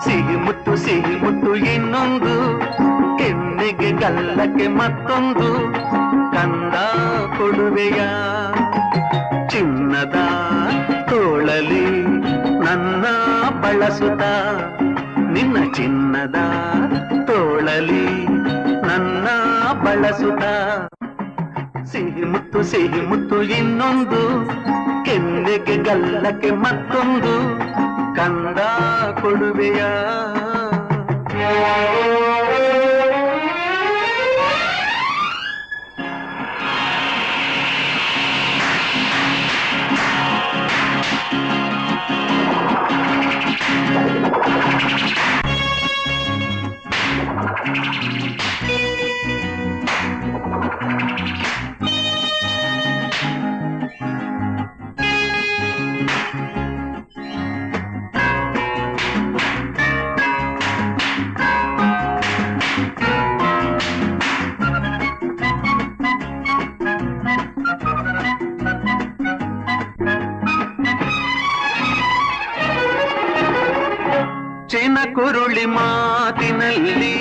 ಸಿಹಿ ಮುತ್ತು ಇನ್ನೊಂದು, ಕೆನ್ನೆಗೆ ಗಲ್ಲಕ್ಕೆ ಮತ್ತೊಂದು, ಕಂದ ಕೊಡುವೆಯ ಚಿನ್ನದ ತೋಳಲಿ ನನ್ನ ಬಳಸುತ್ತ, ನಿನ್ನ ಚಿನ್ನದ ತೋಳಲಿ ನನ್ನ ಬಳಸುತ್ತ. ಸಿಹಿ ಮುತ್ತು ಇನ್ನೊಂದು, ಕೆನ್ನೆಗೆ ಗಲ್ಲಕ್ಕೆ ಮತ್ತೊಂದು, ಕಂದ ಕೊಡುವೆಯ. ಚಿನಕುರುಳಿ ಮಾತಿನಲ್ಲಿ,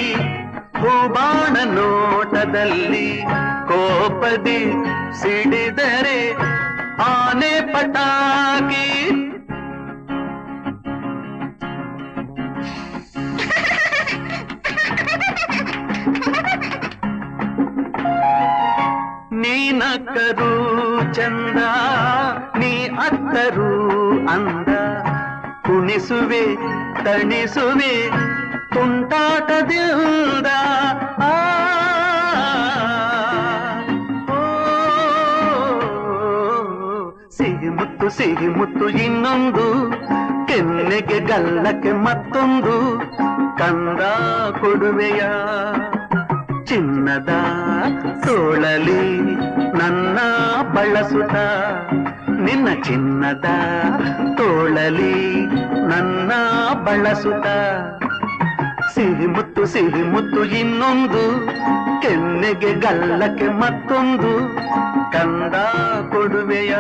ಹೂಬಾಣ ನೋಟದಲ್ಲಿ, ಕೋಪದಿ ಸಿಡಿದರೆ ಆನೆ ಪಟಾಕಿ. ನೀನಕ್ಕರೂ ಚಂದ, ನೀ ಅತ್ತರೂ ಅಂದ, ಕುಣಿಸುವೆ ತಣಿಸುವೆ ತುಂಟಾಟದಿಂದ. ಸಿಹಿ ಮುತ್ತು ಇನ್ನೊಂದು, ಕೆನ್ನೆಗೆ ಗಲ್ಲಕ್ಕೆ ಮತ್ತೊಂದು, ಕಂದ ಕೊಡುವೆಯ ಚಿನ್ನದ ತೋಳಲಿ ನನ್ನ ಬಳಸುತ್ತ, ನಿನ್ನ ಚಿನ್ನದ ತೋಳಲಿ ನನ್ನ ಬಳಸುತ್ತ. ಸಿಹಿ ಮುತ್ತು ಇನ್ನೊಂದು, ಕೆನ್ನೆಗೆ ಗಲ್ಲಕ್ಕೆ ಮತ್ತೊಂದು, ಕಂದ ಕೊಡುವೆಯ.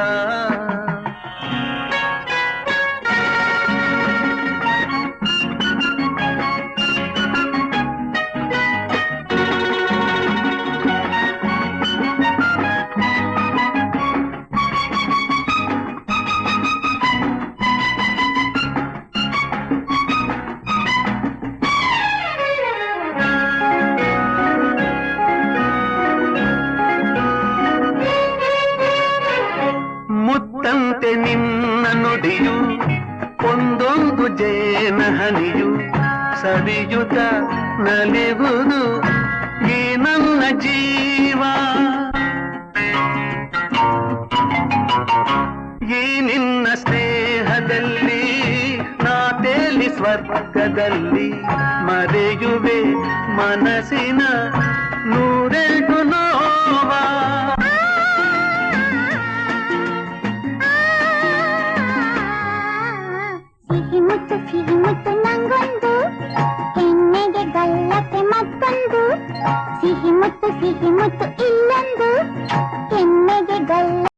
ಮುತ್ತಂತೆ ನಿನ್ನ ನುಡಿಯು, ಒಂದೊಂದು ಜೇನ ಹನಿಯು, ಸವಿಯುತ ನಲಿವುದು ಈ ನನ್ನ ಜೀವ. ಈ ನಿನ್ನ ಸ್ನೇಹದಲ್ಲಿ ನಾ ತೇಲಿ ಸ್ವರ್ಗದಲ್ಲಿ, ಮರೆಯುವೆ ಮನಸ್ಸಿನ ನೂರೆಂಟು ನೋವ. ಸಿಹಿ ಮುತ್ತು ನಂಗೊಂದು, ಕೆನ್ನೆಗೆ ಗಲ್ಲಕ್ಕೆ ಮತ್ತೊಂದು, ಸಿಹಿ ಮುತ್ತು